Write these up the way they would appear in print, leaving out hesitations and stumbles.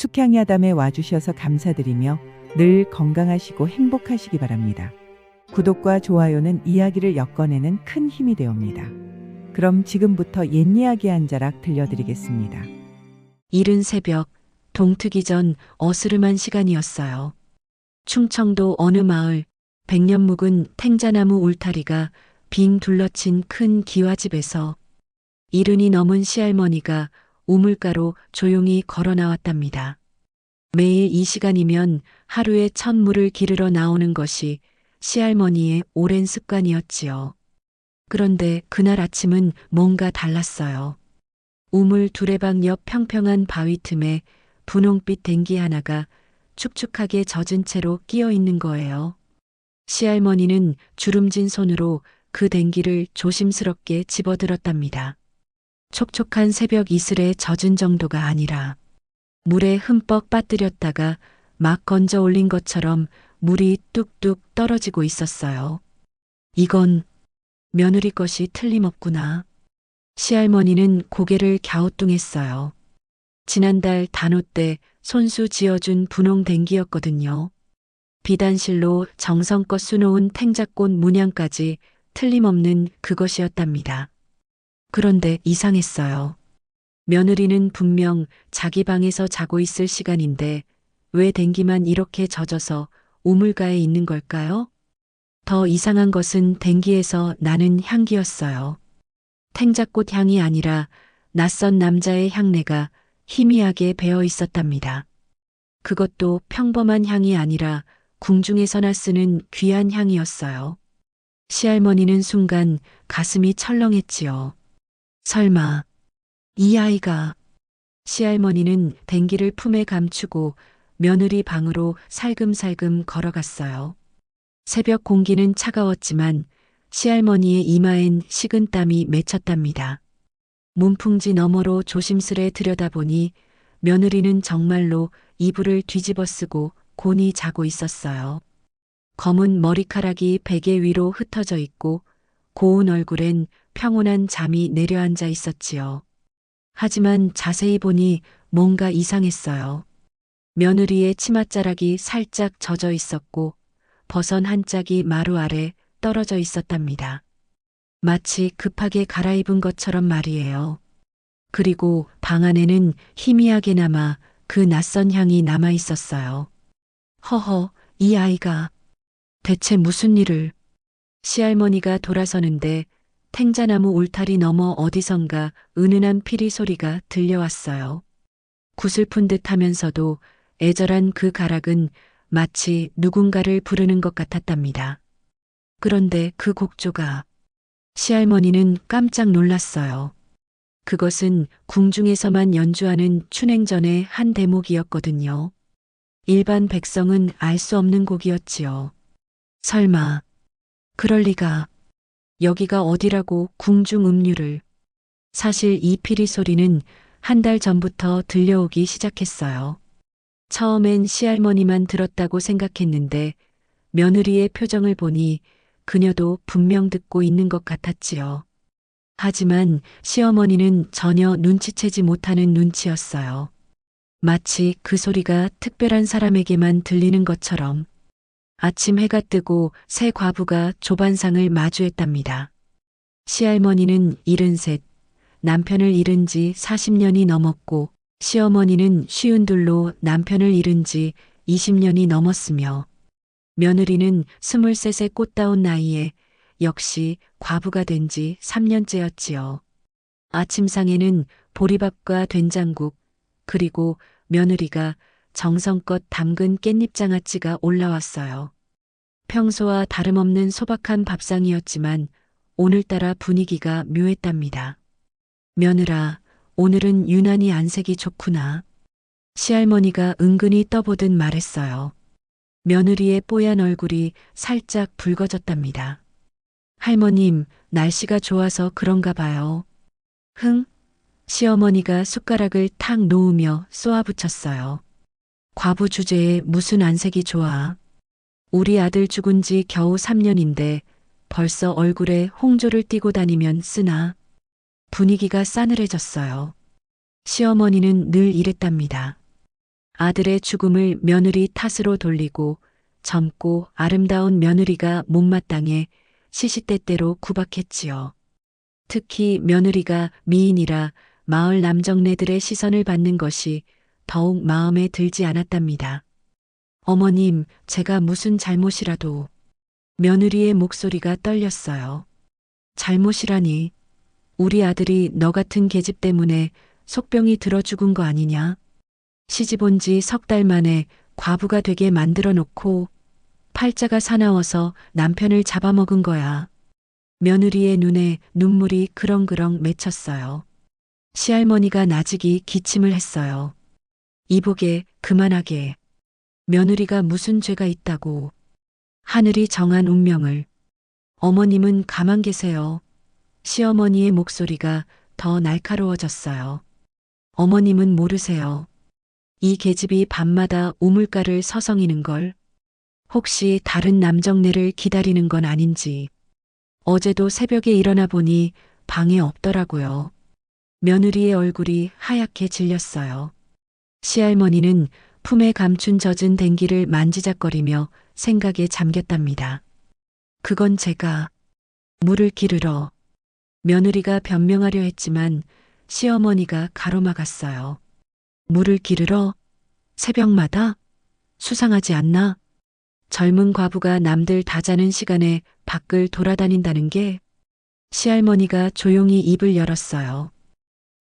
숙향야담에 와주셔서 감사드리며 늘 건강하시고 행복하시기 바랍니다. 구독과 좋아요는 이야기를 엮어내는 큰 힘이 되옵니다. 그럼 지금부터 옛 이야기 한 자락 들려드리겠습니다. 이른 새벽, 동트기 전 어스름한 시간이었어요. 충청도 어느 마을, 100년 묵은 탱자나무 울타리가 빙 둘러친 큰 기와집에서 이른이 넘은 시할머니가 우물가로 조용히 걸어 나왔답니다. 매일 이 시간이면 하루에 첫 물을 기르러 나오는 것이 시할머니의 오랜 습관이었지요. 그런데 그날 아침은 뭔가 달랐어요. 우물 두레방 옆 평평한 바위 틈에 분홍빛 댕기 하나가 축축하게 젖은 채로 끼어 있는 거예요. 시할머니는 주름진 손으로 그 댕기를 조심스럽게 집어들었답니다. 촉촉한 새벽 이슬에 젖은 정도가 아니라 물에 흠뻑 빠뜨렸다가 막 건져 올린 것처럼 물이 뚝뚝 떨어지고 있었어요. 이건 며느리 것이 틀림없구나. 시할머니는 고개를 갸우뚱했어요. 지난달 단오 때 손수 지어준 분홍 댕기였거든요. 비단실로 정성껏 수놓은 탱자꽃 문양까지 틀림없는 그것이었답니다. 그런데 이상했어요. 며느리는 분명 자기 방에서 자고 있을 시간인데 왜 댕기만 이렇게 젖어서 우물가에 있는 걸까요? 더 이상한 것은 댕기에서 나는 향기였어요. 탱자꽃 향이 아니라 낯선 남자의 향내가 희미하게 배어 있었답니다. 그것도 평범한 향이 아니라 궁중에서나 쓰는 귀한 향이었어요. 시할머니는 순간 가슴이 철렁했지요. 설마 이 아이가. 시할머니는 댕기를 품에 감추고 며느리 방으로 살금살금 걸어갔어요. 새벽 공기는 차가웠지만 시할머니의 이마엔 식은땀이 맺혔답니다. 문풍지 너머로 조심스레 들여다보니 며느리는 정말로 이불을 뒤집어 쓰고 곤히 자고 있었어요. 검은 머리카락이 베개 위로 흩어져 있고 고운 얼굴엔 평온한 잠이 내려앉아 있었지요. 하지만 자세히 보니 뭔가 이상했어요. 며느리의 치맛자락이 살짝 젖어 있었고 버선 한 짝이 마루 아래 떨어져 있었답니다. 마치 급하게 갈아입은 것처럼 말이에요. 그리고 방 안에는 희미하게나마 그 낯선 향이 남아 있었어요. 허허, 이 아이가 대체 무슨 일을. 시할머니가 돌아서는데 탱자나무 울타리 너머 어디선가 은은한 피리 소리가 들려왔어요. 구슬픈 듯 하면서도 애절한 그 가락은 마치 누군가를 부르는 것 같았답니다. 그런데 그 곡조가. 시할머니는 깜짝 놀랐어요. 그것은 궁중에서만 연주하는 춘행전의 한 대목이었거든요. 일반 백성은 알 수 없는 곡이었지요. 설마 그럴 리가. 여기가 어디라고 궁중 음류를. 사실 이 피리 소리는 한 달 전부터 들려오기 시작했어요. 처음엔 시할머니만 들었다고 생각했는데 며느리의 표정을 보니 그녀도 분명 듣고 있는 것 같았지요. 하지만 시어머니는 전혀 눈치채지 못하는 눈치였어요. 마치 그 소리가 특별한 사람에게만 들리는 것처럼. 아침 해가 뜨고 새 과부가 조반상을 마주했답니다. 시할머니는 73, 남편을 잃은 지 40년이 넘었고 시어머니는 52로 남편을 잃은 지 20년이 넘었으며 며느리는 23의 꽃다운 나이에 역시 과부가 된 지 3년째였지요. 아침상에는 보리밥과 된장국, 그리고 며느리가 정성껏 담근 깻잎장아찌가 올라왔어요. 평소와 다름없는 소박한 밥상이었지만 오늘따라 분위기가 묘했답니다. 며느라, 오늘은 유난히 안색이 좋구나. 시할머니가 은근히 떠보듯 말했어요. 며느리의 뽀얀 얼굴이 살짝 붉어졌답니다. 할머님, 날씨가 좋아서 그런가 봐요. 흥? 시어머니가 숟가락을 탁 놓으며 쏘아붙였어요. 과부 주제에 무슨 안색이 좋아. 우리 아들 죽은 지 겨우 3년인데 벌써 얼굴에 홍조를 띠고 다니면 쓰나. 분위기가 싸늘해졌어요. 시어머니는 늘 이랬답니다. 아들의 죽음을 며느리 탓으로 돌리고 젊고 아름다운 며느리가 못마땅해 시시때때로 구박했지요. 특히 며느리가 미인이라 마을 남정네들의 시선을 받는 것이 더욱 마음에 들지 않았답니다. 어머님, 제가 무슨 잘못이라도. 며느리의 목소리가 떨렸어요. 잘못이라니. 우리 아들이 너 같은 계집 때문에 속병이 들어 죽은 거 아니냐? 시집 온 지 석 달 만에 과부가 되게 만들어 놓고 팔자가 사나워서 남편을 잡아먹은 거야. 며느리의 눈에 눈물이 그렁그렁 맺혔어요. 시할머니가 나직이 기침을 했어요. 이보게, 그만하게. 며느리가 무슨 죄가 있다고. 하늘이 정한 운명을. 어머님은 가만 계세요. 시어머니의 목소리가 더 날카로워졌어요. 어머님은 모르세요. 이 계집이 밤마다 우물가를 서성이는 걸. 혹시 다른 남정네를 기다리는 건 아닌지. 어제도 새벽에 일어나 보니 방에 없더라고요. 며느리의 얼굴이 하얗게 질렸어요. 시할머니는 품에 감춘 젖은 댕기를 만지작거리며 생각에 잠겼답니다. 그건 제가 물을 기르러. 며느리가 변명하려 했지만 시어머니가 가로막았어요. 물을 기르러? 새벽마다? 수상하지 않나? 젊은 과부가 남들 다 자는 시간에 밖을 돌아다닌다는 게. 시할머니가 조용히 입을 열었어요.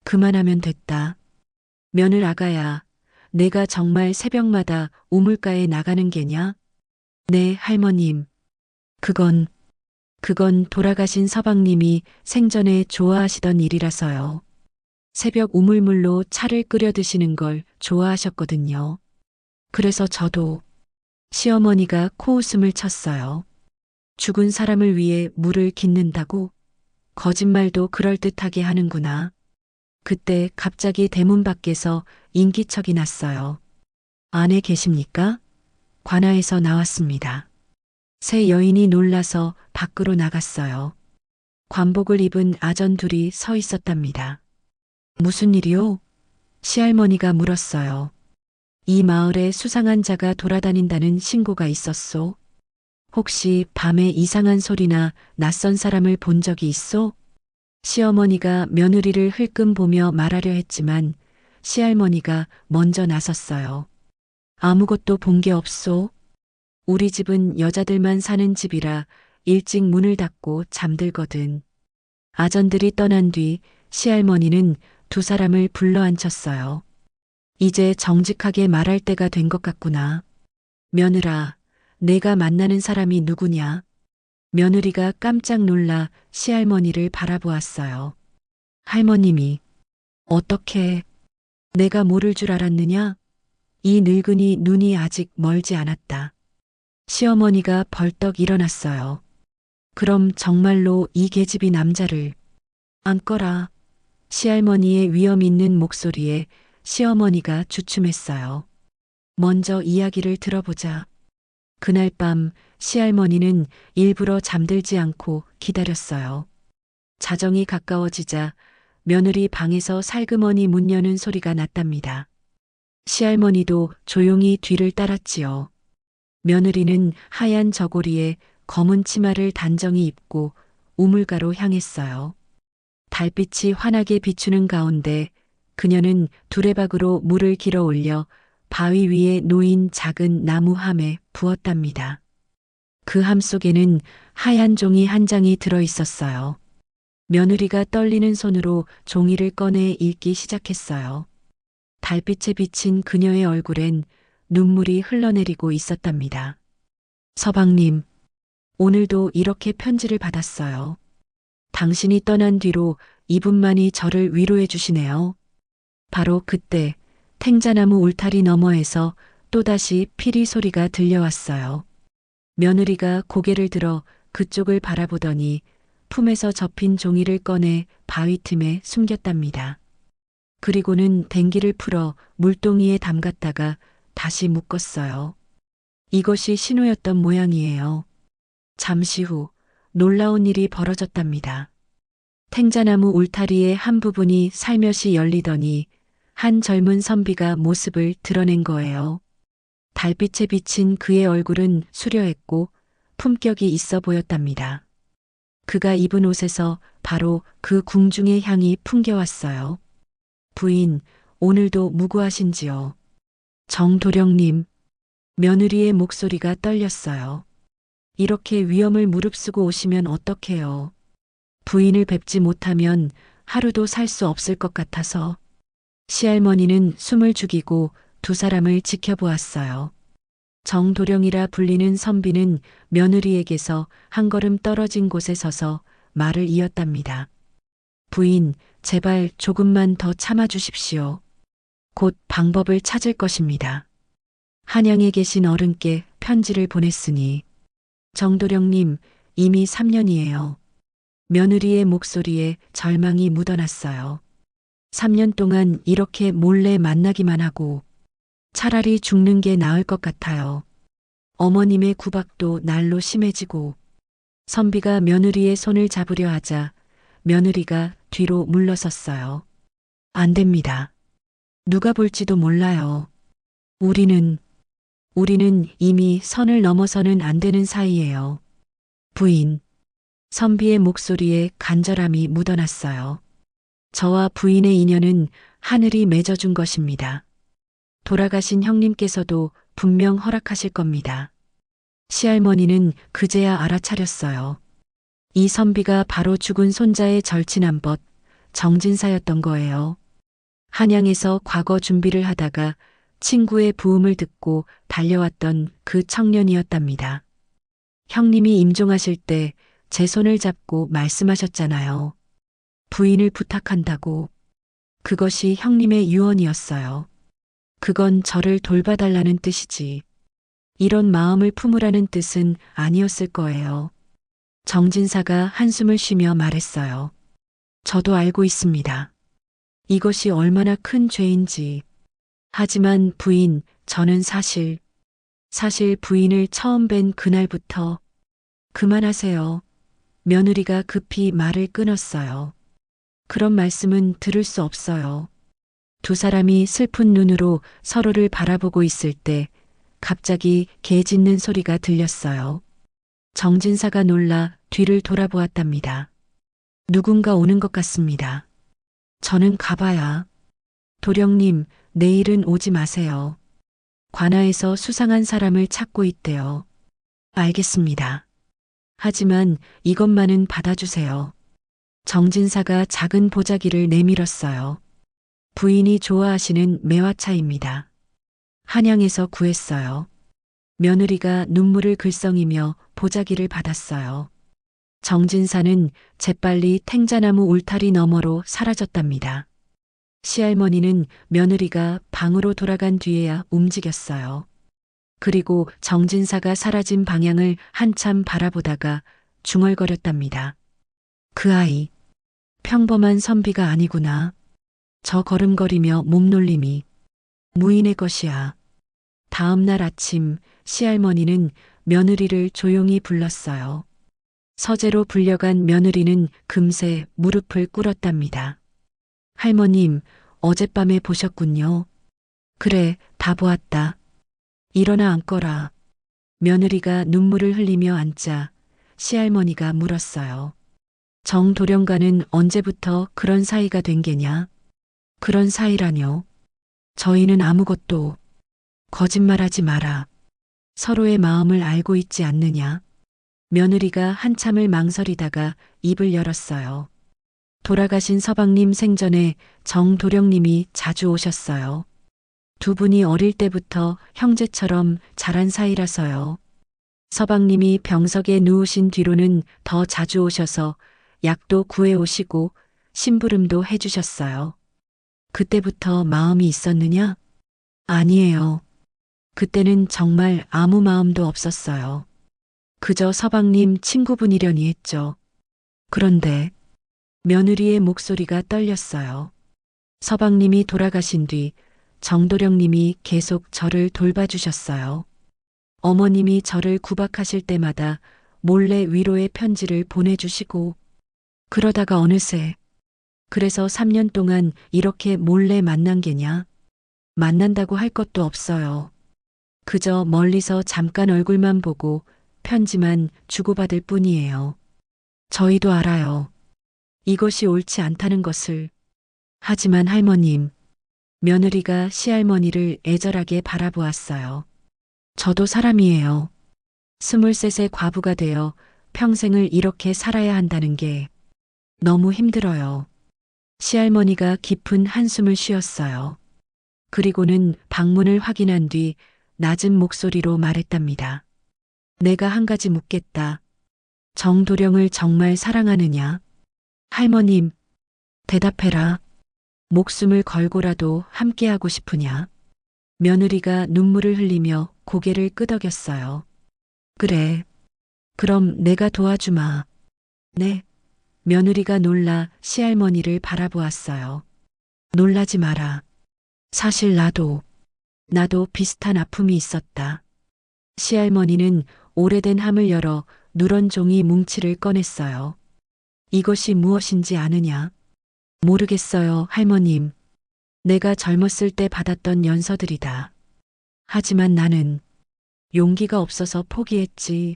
그만하면 됐다. 며느 아가야, 내가 정말 새벽마다 우물가에 나가는 게냐? 네, 할머님. 그건 돌아가신 서방님이 생전에 좋아하시던 일이라서요. 새벽 우물물로 차를 끓여 드시는 걸 좋아하셨거든요. 그래서 저도. 시어머니가 코웃음을 쳤어요. 죽은 사람을 위해 물을 깃는다고? 거짓말도 그럴듯하게 하는구나. 그때 갑자기 대문 밖에서 인기척이 났어요. 안에 계십니까? 관아에서 나왔습니다. 세 여인이 놀라서 밖으로 나갔어요. 관복을 입은 아전 둘이 서 있었답니다. 무슨 일이요? 시할머니가 물었어요. 이 마을에 수상한 자가 돌아다닌다는 신고가 있었소? 혹시 밤에 이상한 소리나 낯선 사람을 본 적이 있소? 시어머니가 며느리를 흘끔 보며 말하려 했지만 시할머니가 먼저 나섰어요. 아무것도 본 게 없소. 우리 집은 여자들만 사는 집이라 일찍 문을 닫고 잠들거든. 아전들이 떠난 뒤 시할머니는 두 사람을 불러 앉혔어요. 이제 정직하게 말할 때가 된 것 같구나. 며느라, 내가 만나는 사람이 누구냐? 며느리가 깜짝 놀라 시할머니를 바라보았어요. 할머님이. 어떻게 내가 모를 줄 알았느냐? 이 늙은이 눈이 아직 멀지 않았다. 시어머니가 벌떡 일어났어요. 그럼 정말로 이 계집이 남자를 안거라. 시할머니의 위험 있는 목소리에 시어머니가 주춤했어요. 먼저 이야기를 들어보자. 그날 밤 시할머니는 일부러 잠들지 않고 기다렸어요. 자정이 가까워지자 며느리 방에서 살그머니 문 여는 소리가 났답니다. 시할머니도 조용히 뒤를 따랐지요. 며느리는 하얀 저고리에 검은 치마를 단정히 입고 우물가로 향했어요. 달빛이 환하게 비추는 가운데 그녀는 두레박으로 물을 길어 올려 바위 위에 놓인 작은 나무 함에 부었답니다. 그 함 속에는 하얀 종이 한 장이 들어 있었어요. 며느리가 떨리는 손으로 종이를 꺼내 읽기 시작했어요. 달빛에 비친 그녀의 얼굴엔 눈물이 흘러내리고 있었답니다. 서방님, 오늘도 이렇게 편지를 받았어요. 당신이 떠난 뒤로 이분만이 저를 위로해 주시네요. 바로 그때 탱자나무 울타리 너머에서 또다시 피리 소리가 들려왔어요. 며느리가 고개를 들어 그쪽을 바라보더니 품에서 접힌 종이를 꺼내 바위 틈에 숨겼답니다. 그리고는 댕기를 풀어 물동이에 담갔다가 다시 묶었어요. 이것이 신호였던 모양이에요. 잠시 후 놀라운 일이 벌어졌답니다. 탱자나무 울타리의 한 부분이 살며시 열리더니 한 젊은 선비가 모습을 드러낸 거예요. 달빛에 비친 그의 얼굴은 수려했고 품격이 있어 보였답니다. 그가 입은 옷에서 바로 그 궁중의 향이 풍겨왔어요. 부인, 오늘도 무고하신지요? 정도령님, 며느리의 목소리가 떨렸어요. 이렇게 위험을 무릅쓰고 오시면 어떡해요? 부인을 뵙지 못하면 하루도 살 수 없을 것 같아서. 시할머니는 숨을 죽이고 두 사람을 지켜보았어요. 정도령이라 불리는 선비는 며느리에게서 한 걸음 떨어진 곳에 서서 말을 이었답니다. 부인, 제발 조금만 더 참아주십시오. 곧 방법을 찾을 것입니다. 한양에 계신 어른께 편지를 보냈으니. 정도령님, 이미 3년이에요. 며느리의 목소리에 절망이 묻어났어요. 3년 동안 이렇게 몰래 만나기만 하고 차라리 죽는 게 나을 것 같아요. 어머님의 구박도 날로 심해지고 선비가 며느리의 손을 잡으려 하자 며느리가 뒤로 물러섰어요. 안 됩니다. 누가 볼지도 몰라요. 우리는 이미 선을 넘어서는 안 되는 사이예요. 부인. 선비의 목소리에 간절함이 묻어났어요. 저와 부인의 인연은 하늘이 맺어준 것입니다. 돌아가신 형님께서도 분명 허락하실 겁니다. 시할머니는 그제야 알아차렸어요. 이 선비가 바로 죽은 손자의 절친한 벗, 정진사였던 거예요. 한양에서 과거 준비를 하다가 친구의 부음을 듣고 달려왔던 그 청년이었답니다. 형님이 임종하실 때 제 손을 잡고 말씀하셨잖아요. 부인을 부탁한다고. 그것이 형님의 유언이었어요. 그건 저를 돌봐달라는 뜻이지. 이런 마음을 품으라는 뜻은 아니었을 거예요. 정진사가 한숨을 쉬며 말했어요. 저도 알고 있습니다. 이것이 얼마나 큰 죄인지. 하지만 부인, 저는 사실 부인을 처음 뵌 그날부터. 그만하세요. 며느리가 급히 말을 끊었어요. 그런 말씀은 들을 수 없어요. 두 사람이 슬픈 눈으로 서로를 바라보고 있을 때 갑자기 개 짖는 소리가 들렸어요. 정진사가 놀라 뒤를 돌아보았답니다. 누군가 오는 것 같습니다. 저는 가봐야. 도령님, 내일은 오지 마세요. 관아에서 수상한 사람을 찾고 있대요. 알겠습니다. 하지만 이것만은 받아주세요. 정진사가 작은 보자기를 내밀었어요. 부인이 좋아하시는 매화차입니다. 한양에서 구했어요. 며느리가 눈물을 글썽이며 보자기를 받았어요. 정진사는 재빨리 탱자나무 울타리 너머로 사라졌답니다. 시할머니는 며느리가 방으로 돌아간 뒤에야 움직였어요. 그리고 정진사가 사라진 방향을 한참 바라보다가 중얼거렸답니다. 그 아이, 평범한 선비가 아니구나. 저 걸음거리며 몸놀림이 무인의 것이야. 다음 날 아침 시할머니는 며느리를 조용히 불렀어요. 서재로 불려간 며느리는 금세 무릎을 꿇었답니다. 할머님, 어젯밤에 보셨군요. 그래, 다 보았다. 일어나 앉거라. 며느리가 눈물을 흘리며 앉자 시할머니가 물었어요. 정도령과는 언제부터 그런 사이가 된 게냐? 그런 사이라뇨. 저희는 아무것도. 거짓말하지 마라. 서로의 마음을 알고 있지 않느냐? 며느리가 한참을 망설이다가 입을 열었어요. 돌아가신 서방님 생전에 정도령님이 자주 오셨어요. 두 분이 어릴 때부터 형제처럼 자란 사이라서요. 서방님이 병석에 누우신 뒤로는 더 자주 오셔서 약도 구해 오시고 심부름도 해주셨어요. 그때부터 마음이 있었느냐? 아니에요. 그때는 정말 아무 마음도 없었어요. 그저 서방님 친구분이려니 했죠. 그런데 며느리의 목소리가 떨렸어요. 서방님이 돌아가신 뒤 정도령님이 계속 저를 돌봐주셨어요. 어머님이 저를 구박하실 때마다 몰래 위로의 편지를 보내주시고 그러다가 어느새 그래서 3년 동안 이렇게 몰래 만난 게냐? 만난다고 할 것도 없어요. 그저 멀리서 잠깐 얼굴만 보고 편지만 주고받을 뿐이에요. 저희도 알아요. 이것이 옳지 않다는 것을. 하지만 할머님, 며느리가 시할머니를 애절하게 바라보았어요. 저도 사람이에요. 23세 과부가 되어 평생을 이렇게 살아야 한다는 게 너무 힘들어요. 시할머니가 깊은 한숨을 쉬었어요. 그리고는 방문을 확인한 뒤 낮은 목소리로 말했답니다. 내가 한 가지 묻겠다. 정도령을 정말 사랑하느냐? 할머님, 대답해라. 목숨을 걸고라도 함께하고 싶으냐? 며느리가 눈물을 흘리며 고개를 끄덕였어요. 그래. 그럼 내가 도와주마. 네. 며느리가 놀라 시할머니를 바라보았어요. 놀라지 마라. 사실 나도 비슷한 아픔이 있었다. 시할머니는 오래된 함을 열어 누런 종이 뭉치를 꺼냈어요. 이것이 무엇인지 아느냐? 모르겠어요, 할머님. 내가 젊었을 때 받았던 연서들이다. 하지만 나는 용기가 없어서 포기했지.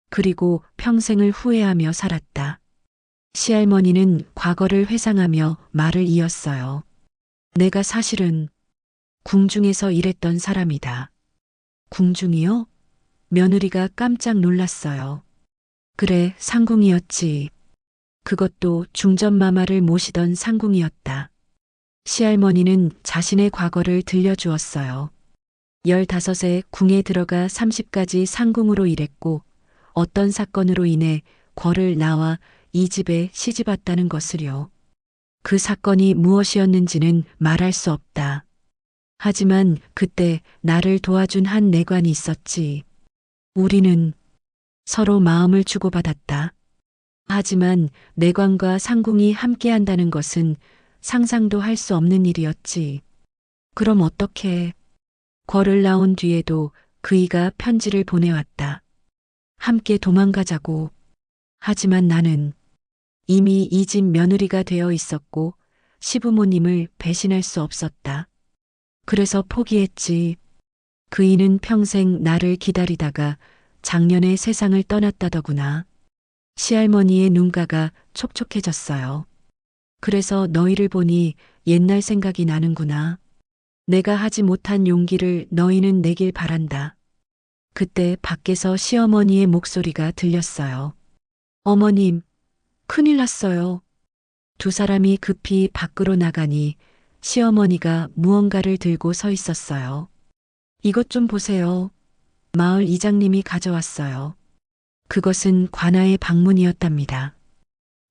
그리고 평생을 후회하며 살았다. 시할머니는 과거를 회상하며 말을 이었어요. 내가 사실은 궁중에서 일했던 사람이다. 궁중이요? 며느리가 깜짝 놀랐어요. 그래, 상궁이었지. 그것도 중전마마를 모시던 상궁이었다. 시할머니는 자신의 과거를 들려주었어요. 15세 궁에 들어가 30까지 상궁으로 일했고 어떤 사건으로 인해 궐을 나와 이 집에 시집 왔다는 것을요. 그 사건이 무엇이었는지는 말할 수 없다. 하지만 그때 나를 도와준 한 내관이 있었지. 우리는 서로 마음을 주고받았다. 하지만 내관과 상궁이 함께한다는 것은 상상도 할 수 없는 일이었지. 그럼 어떻게? 궐을 나온 뒤에도 그이가 편지를 보내왔다. 함께 도망가자고. 하지만 나는 이미 이 집 며느리가 되어 있었고 시부모님을 배신할 수 없었다. 그래서 포기했지. 그이는 평생 나를 기다리다가 작년에 세상을 떠났다더구나. 시할머니의 눈가가 촉촉해졌어요. 그래서 너희를 보니 옛날 생각이 나는구나. 내가 하지 못한 용기를 너희는 내길 바란다. 그때 밖에서 시어머니의 목소리가 들렸어요. 어머님, 큰일 났어요. 두 사람이 급히 밖으로 나가니 시어머니가 무언가를 들고 서 있었어요. 이것 좀 보세요. 마을 이장님이 가져왔어요. 그것은 관아의 방문이었답니다.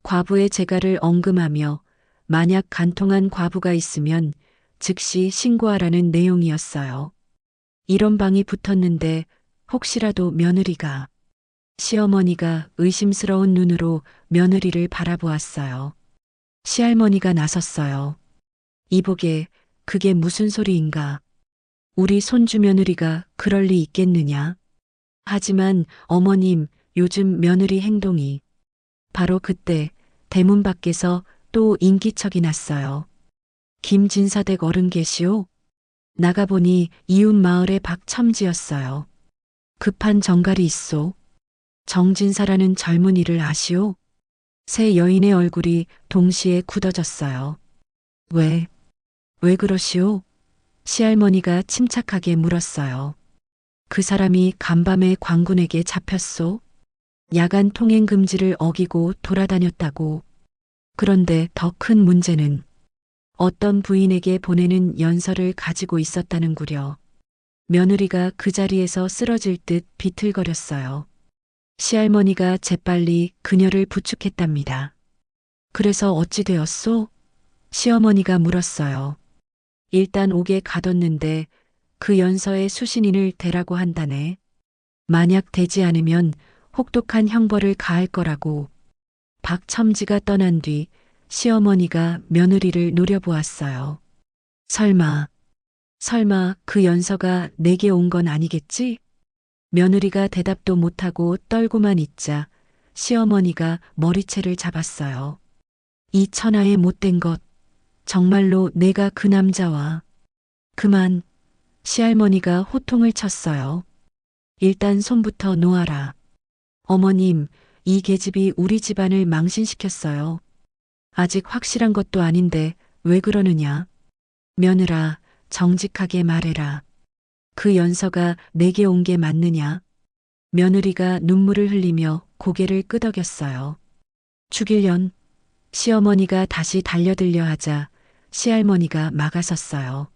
과부의 재가를 언금하며 만약 간통한 과부가 있으면 즉시 신고하라는 내용이었어요. 이런 방이 붙었는데 혹시라도 며느리가. 시어머니가 의심스러운 눈으로 며느리를 바라보았어요. 시할머니가 나섰어요. 이보게, 그게 무슨 소리인가? 우리 손주 며느리가 그럴 리 있겠느냐? 하지만 어머님, 요즘 며느리 행동이. 바로 그때 대문 밖에서 또 인기척이 났어요. 김진사댁 어른 계시오? 나가보니 이웃 마을의 박첨지였어요. 급한 정갈이 있소. 정진사라는 젊은이를 아시오? 세 여인의 얼굴이 동시에 굳어졌어요. 왜 그러시오? 시할머니가 침착하게 물었어요. 그 사람이 간밤에 광군에게 잡혔소? 야간 통행 금지를 어기고 돌아다녔다고. 그런데 더 큰 문제는 어떤 부인에게 보내는 연서를 가지고 있었다는구려. 며느리가 그 자리에서 쓰러질 듯 비틀거렸어요. 시할머니가 재빨리 그녀를 부축했답니다. 그래서 어찌 되었소? 시어머니가 물었어요. 일단 옥에 가뒀는데 그 연서에 수신인을 대라고 한다네. 만약 되지 않으면 혹독한 형벌을 가할 거라고. 박첨지가 떠난 뒤 시어머니가 며느리를 노려보았어요. 설마 그 연서가 내게 온 건 아니겠지? 며느리가 대답도 못하고 떨고만 있자 시어머니가 머리채를 잡았어요. 이 천하의 못된 것. 정말로 내가 그 남자와. 그만. 시할머니가 호통을 쳤어요. 일단 손부터 놓아라. 어머님, 이 계집이 우리 집안을 망신시켰어요. 아직 확실한 것도 아닌데 왜 그러느냐. 며느라, 정직하게 말해라. 그 연서가 내게 온 게 맞느냐. 며느리가 눈물을 흘리며 고개를 끄덕였어요. 죽일년. 시어머니가 다시 달려들려 하자 시할머니가 막아섰어요.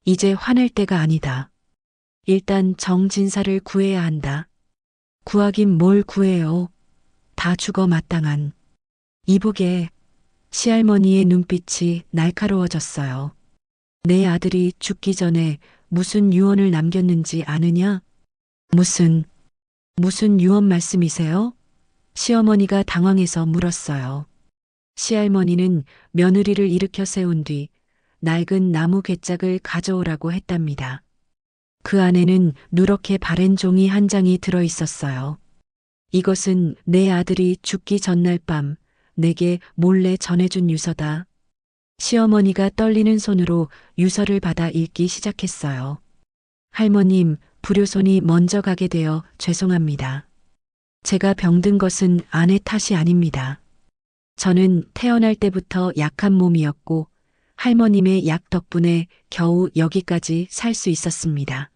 이제 화낼 때가 아니다. 일단 정진사를 구해야 한다. 구하긴 뭘 구해요. 다 죽어 마땅한. 이보게. 시할머니의 눈빛이 날카로워졌어요. 내 아들이 죽기 전에 무슨 유언을 남겼는지 아느냐? 무슨 유언 말씀이세요? 시어머니가 당황해서 물었어요. 시할머니는 며느리를 일으켜 세운 뒤 낡은 나무 괴짝을 가져오라고 했답니다. 그 안에는 누렇게 바랜 종이 한 장이 들어 있었어요. 이것은 내 아들이 죽기 전날 밤 내게 몰래 전해준 유서다. 시어머니가 떨리는 손으로 유서를 받아 읽기 시작했어요. 할머님, 불효손이 먼저 가게 되어 죄송합니다. 제가 병든 것은 아내 탓이 아닙니다. 저는 태어날 때부터 약한 몸이었고 할머님의 약 덕분에 겨우 여기까지 살 수 있었습니다.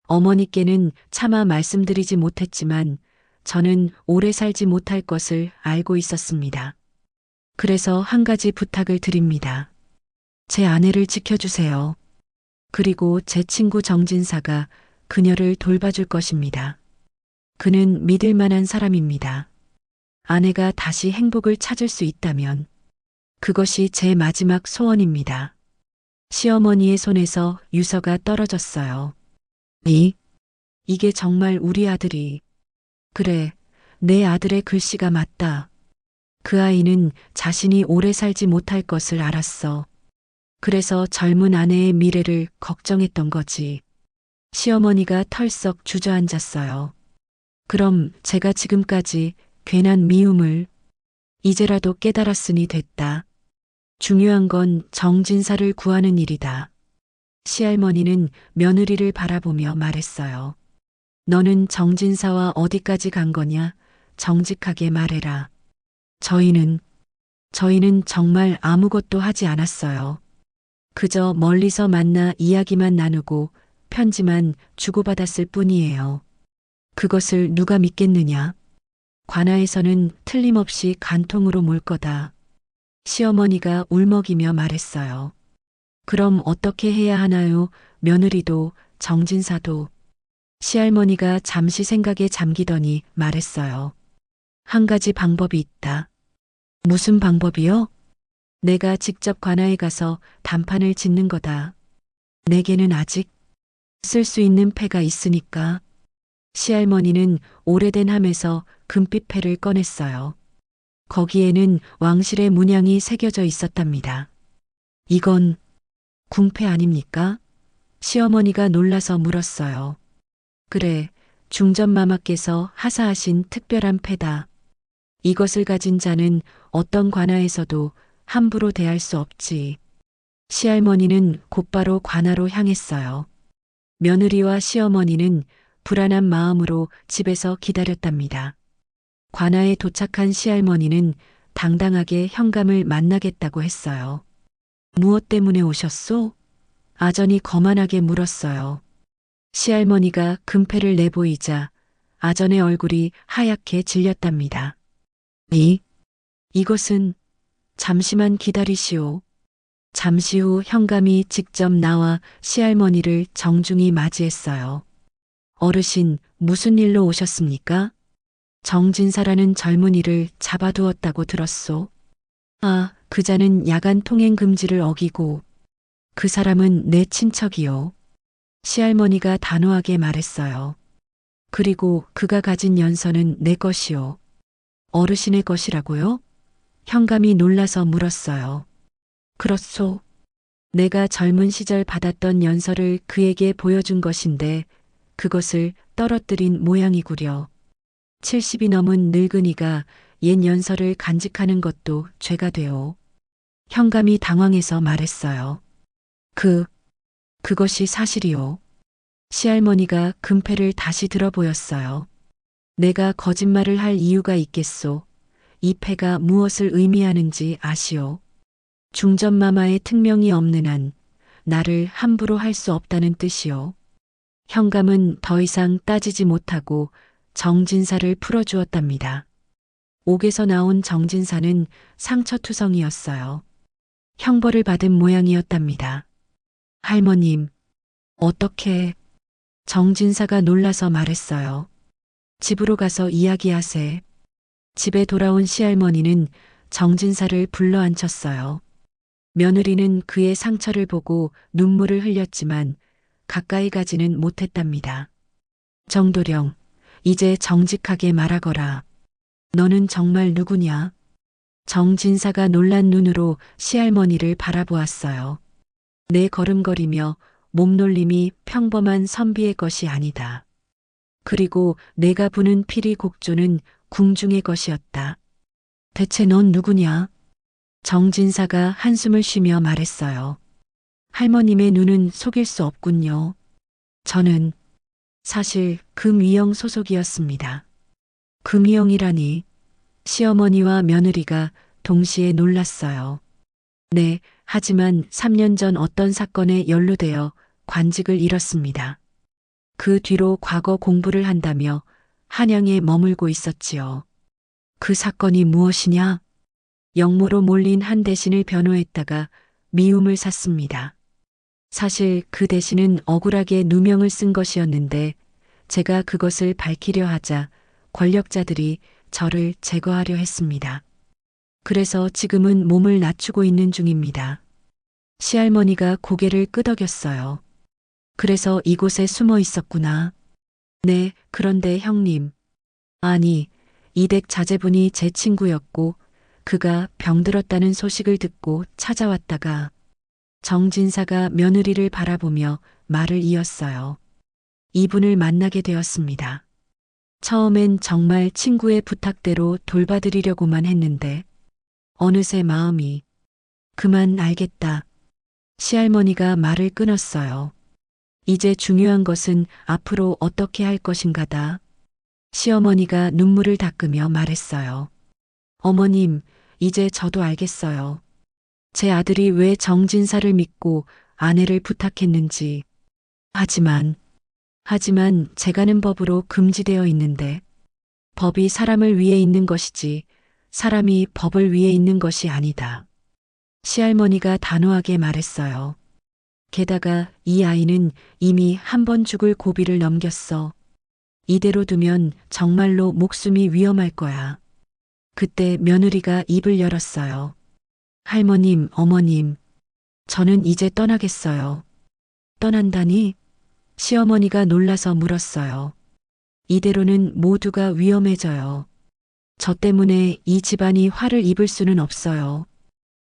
어머니께는 차마 말씀드리지 못했지만 저는 오래 살지 못할 것을 알고 있었습니다. 그래서 한 가지 부탁을 드립니다. 제 아내를 지켜주세요. 그리고 제 친구 정진사가 그녀를 돌봐줄 것입니다. 그는 믿을 만한 사람입니다. 아내가 다시 행복을 찾을 수 있다면 그것이 제 마지막 소원입니다. 시어머니의 손에서 유서가 떨어졌어요. 이게 정말 우리 아들이. 그래, 내 아들의 글씨가 맞다. 그 아이는 자신이 오래 살지 못할 것을 알았어. 그래서 젊은 아내의 미래를 걱정했던 거지. 시어머니가 털썩 주저앉았어요. 그럼 제가 지금까지 괜한 미움을 이제라도 깨달았으니 됐다. 중요한 건 정진사를 구하는 일이다. 시할머니는 며느리를 바라보며 말했어요. 너는 정진사와 어디까지 간 거냐? 정직하게 말해라. 저희는 정말 아무것도 하지 않았어요. 그저 멀리서 만나 이야기만 나누고 편지만 주고받았을 뿐이에요. 그것을 누가 믿겠느냐? 관아에서는 틀림없이 간통으로 몰 거다. 시어머니가 울먹이며 말했어요. 그럼 어떻게 해야 하나요? 며느리도 정진사도. 시할머니가 잠시 생각에 잠기더니 말했어요. 한 가지 방법이 있다. 무슨 방법이요? 내가 직접 관아에 가서 단판을 짓는 거다. 내게는 아직 쓸 수 있는 패가 있으니까. 시할머니는 오래된 함에서 금빛 패를 꺼냈어요. 거기에는 왕실의 문양이 새겨져 있었답니다. 이건 궁패 아닙니까? 시어머니가 놀라서 물었어요. 그래, 중전마마께서 하사하신 특별한 패다. 이것을 가진 자는 어떤 관아에서도 함부로 대할 수 없지. 시할머니는 곧바로 관아로 향했어요. 며느리와 시어머니는 불안한 마음으로 집에서 기다렸답니다. 관아에 도착한 시할머니는 당당하게 현감을 만나겠다고 했어요. 무엇 때문에 오셨소? 아전이 거만하게 물었어요. 시할머니가 금패를 내보이자 아전의 얼굴이 하얗게 질렸답니다. 이것은 잠시만 기다리시오. 잠시 후 현감이 직접 나와 시할머니를 정중히 맞이했어요. 어르신, 무슨 일로 오셨습니까? 정진사라는 젊은이를 잡아두었다고 들었소. 아, 그자는 야간 통행 금지를 어기고 그 사람은 내 친척이요. 시할머니가 단호하게 말했어요. 그리고 그가 가진 연서는 내 것이요. 어르신의 것이라고요? 현감이 놀라서 물었어요. 그렇소. 내가 젊은 시절 받았던 연서를 그에게 보여준 것인데 그것을 떨어뜨린 모양이구려. 70이 넘은 늙은이가 옛 연설을 간직하는 것도 죄가 되오. 현감이 당황해서 말했어요. 그것이 사실이오. 시할머니가 금패를 다시 들어 보였어요. 내가 거짓말을 할 이유가 있겠소. 이 패가 무엇을 의미하는지 아시오. 중전마마의 특명이 없는 한 나를 함부로 할 수 없다는 뜻이오. 현감은 더 이상 따지지 못하고 정진사를 풀어주었답니다. 옥에서 나온 정진사는 상처투성이었어요. 형벌을 받은 모양이었답니다. 할머님, 어떻게? 정진사가 놀라서 말했어요. 집으로 가서 이야기하세. 집에 돌아온 시할머니는 정진사를 불러 앉혔어요. 며느리는 그의 상처를 보고 눈물을 흘렸지만 가까이 가지는 못했답니다. 정도령, 이제 정직하게 말하거라. 너는 정말 누구냐? 정진사가 놀란 눈으로 시할머니를 바라보았어요. 내 걸음걸이며 몸놀림이 평범한 선비의 것이 아니다. 그리고 내가 부는 피리 곡조는 궁중의 것이었다. 대체 넌 누구냐? 정진사가 한숨을 쉬며 말했어요. 할머님의 눈은 속일 수 없군요. 저는 사실 금위영 소속이었습니다. 금위영이라니. 시어머니와 며느리가 동시에 놀랐어요. 네, 하지만 3년 전 어떤 사건에 연루되어 관직을 잃었습니다. 그 뒤로 과거 공부를 한다며 한양에 머물고 있었지요. 그 사건이 무엇이냐? 영모로 몰린 한 대신을 변호했다가 미움을 샀습니다. 사실 그 대신은 억울하게 누명을 쓴 것이었는데 제가 그것을 밝히려 하자 권력자들이 저를 제거하려 했습니다. 그래서 지금은 몸을 낮추고 있는 중입니다. 시할머니가 고개를 끄덕였어요. 그래서 이곳에 숨어 있었구나. 네, 그런데 형님. 아니, 이댁 자제분이 제 친구였고 그가 병들었다는 소식을 듣고 찾아왔다가 정진사가 며느리를 바라보며 말을 이었어요. 이분을 만나게 되었습니다. 처음엔 정말 친구의 부탁대로 돌봐드리려고만 했는데 어느새 마음이 그만 알겠다. 시할머니가 말을 끊었어요. 이제 중요한 것은 앞으로 어떻게 할 것인가다. 시어머니가 눈물을 닦으며 말했어요. 어머님, 이제 저도 알겠어요. 제 아들이 왜 정진사를 믿고 아내를 부탁했는지. 하지만 제가는 법으로 금지되어 있는데 법이 사람을 위해 있는 것이지 사람이 법을 위해 있는 것이 아니다. 시할머니가 단호하게 말했어요. 게다가 이 아이는 이미 한 번 죽을 고비를 넘겼어. 이대로 두면 정말로 목숨이 위험할 거야. 그때 며느리가 입을 열었어요. 할머님, 어머님, 저는 이제 떠나겠어요. 떠난다니? 시어머니가 놀라서 물었어요. 이대로는 모두가 위험해져요. 저 때문에 이 집안이 화를 입을 수는 없어요.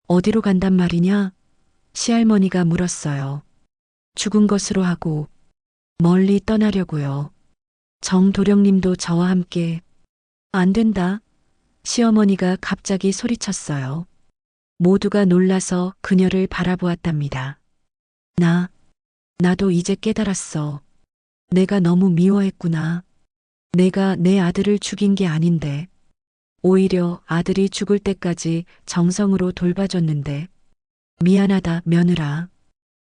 어디로 간단 말이냐? 시할머니가 물었어요. 죽은 것으로 하고 멀리 떠나려고요. 정도령님도 저와 함께. 안 된다. 시어머니가 갑자기 소리쳤어요. 모두가 놀라서 그녀를 바라보았답니다. 나도 이제 깨달았어. 내가 너무 미워했구나. 내가 내 아들을 죽인 게 아닌데. 오히려 아들이 죽을 때까지 정성으로 돌봐줬는데. 미안하다, 며느라.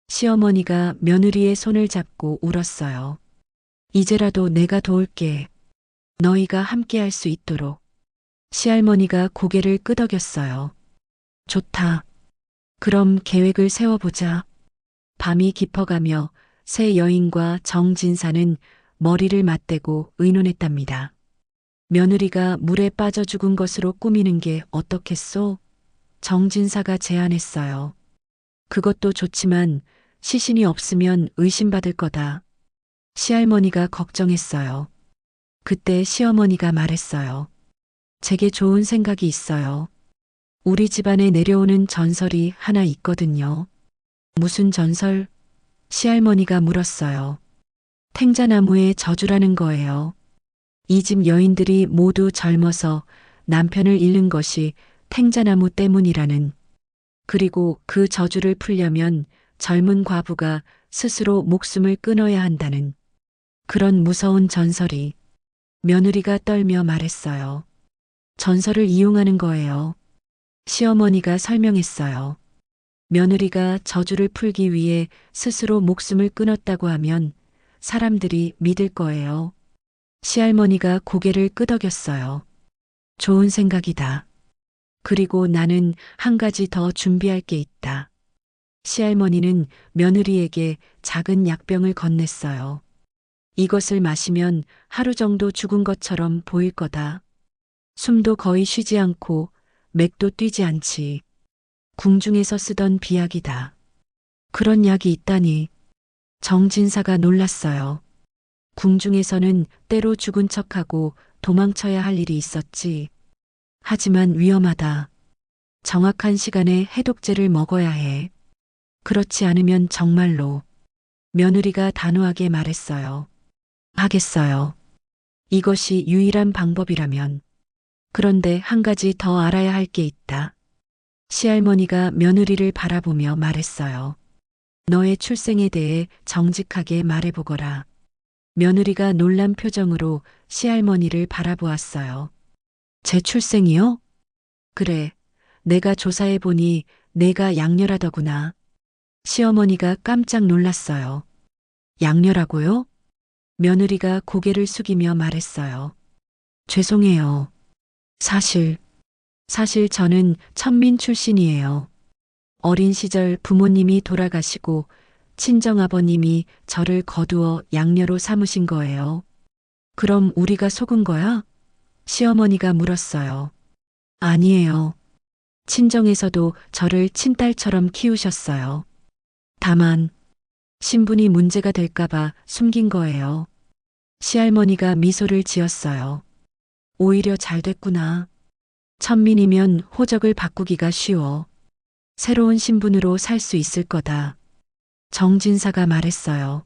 시어머니가 며느리의 손을 잡고 울었어요. 이제라도 내가 도울게. 너희가 함께 할 수 있도록. 시할머니가 고개를 끄덕였어요. 좋다. 그럼 계획을 세워보자. 밤이 깊어가며 새 여인과 정진사는 머리를 맞대고 의논했답니다. 며느리가 물에 빠져 죽은 것으로 꾸미는 게 어떻겠소? 정진사가 제안했어요. 그것도 좋지만 시신이 없으면 의심받을 거다. 시할머니가 걱정했어요. 그때 시어머니가 말했어요. 제게 좋은 생각이 있어요. 우리 집안에 내려오는 전설이 하나 있거든요. 무슨 전설? 시할머니가 물었어요. 탱자나무의 저주라는 거예요. 이 집 여인들이 모두 젊어서 남편을 잃는 것이 탱자나무 때문이라는, 그리고 그 저주를 풀려면 젊은 과부가 스스로 목숨을 끊어야 한다는 그런 무서운 전설이. 며느리가 떨며 말했어요. 전설을 이용하는 거예요. 시어머니가 설명했어요. 며느리가 저주를 풀기 위해 스스로 목숨을 끊었다고 하면 사람들이 믿을 거예요. 시할머니가 고개를 끄덕였어요. 좋은 생각이다. 그리고 나는 한 가지 더 준비할 게 있다. 시할머니는 며느리에게 작은 약병을 건넸어요. 이것을 마시면 하루 정도 죽은 것처럼 보일 거다. 숨도 거의 쉬지 않고 맥도 뛰지 않지. 궁중에서 쓰던 비약이다. 그런 약이 있다니. 정진사가 놀랐어요. 궁중에서는 때로 죽은 척하고 도망쳐야 할 일이 있었지. 하지만 위험하다. 정확한 시간에 해독제를 먹어야 해. 그렇지 않으면 정말로. 며느리가 단호하게 말했어요. 하겠어요. 이것이 유일한 방법이라면. 그런데 한 가지 더 알아야 할 게 있다. 시할머니가 며느리를 바라보며 말했어요. 너의 출생에 대해 정직하게 말해보거라. 며느리가 놀란 표정으로 시할머니를 바라보았어요. 제 출생이요? 그래, 내가 조사해보니 내가 양녀라더구나. 시어머니가 깜짝 놀랐어요. 양녀라고요? 며느리가 고개를 숙이며 말했어요. 죄송해요. 사실 저는 천민 출신이에요. 어린 시절 부모님이 돌아가시고 친정아버님이 저를 거두어 양녀로 삼으신 거예요. 그럼 우리가 속은 거야? 시어머니가 물었어요. 아니에요. 친정에서도 저를 친딸처럼 키우셨어요. 다만 신분이 문제가 될까봐 숨긴 거예요. 시할머니가 미소를 지었어요. 오히려 잘 됐구나. 천민이면 호적을 바꾸기가 쉬워. 새로운 신분으로 살 수 있을 거다. 정진사가 말했어요.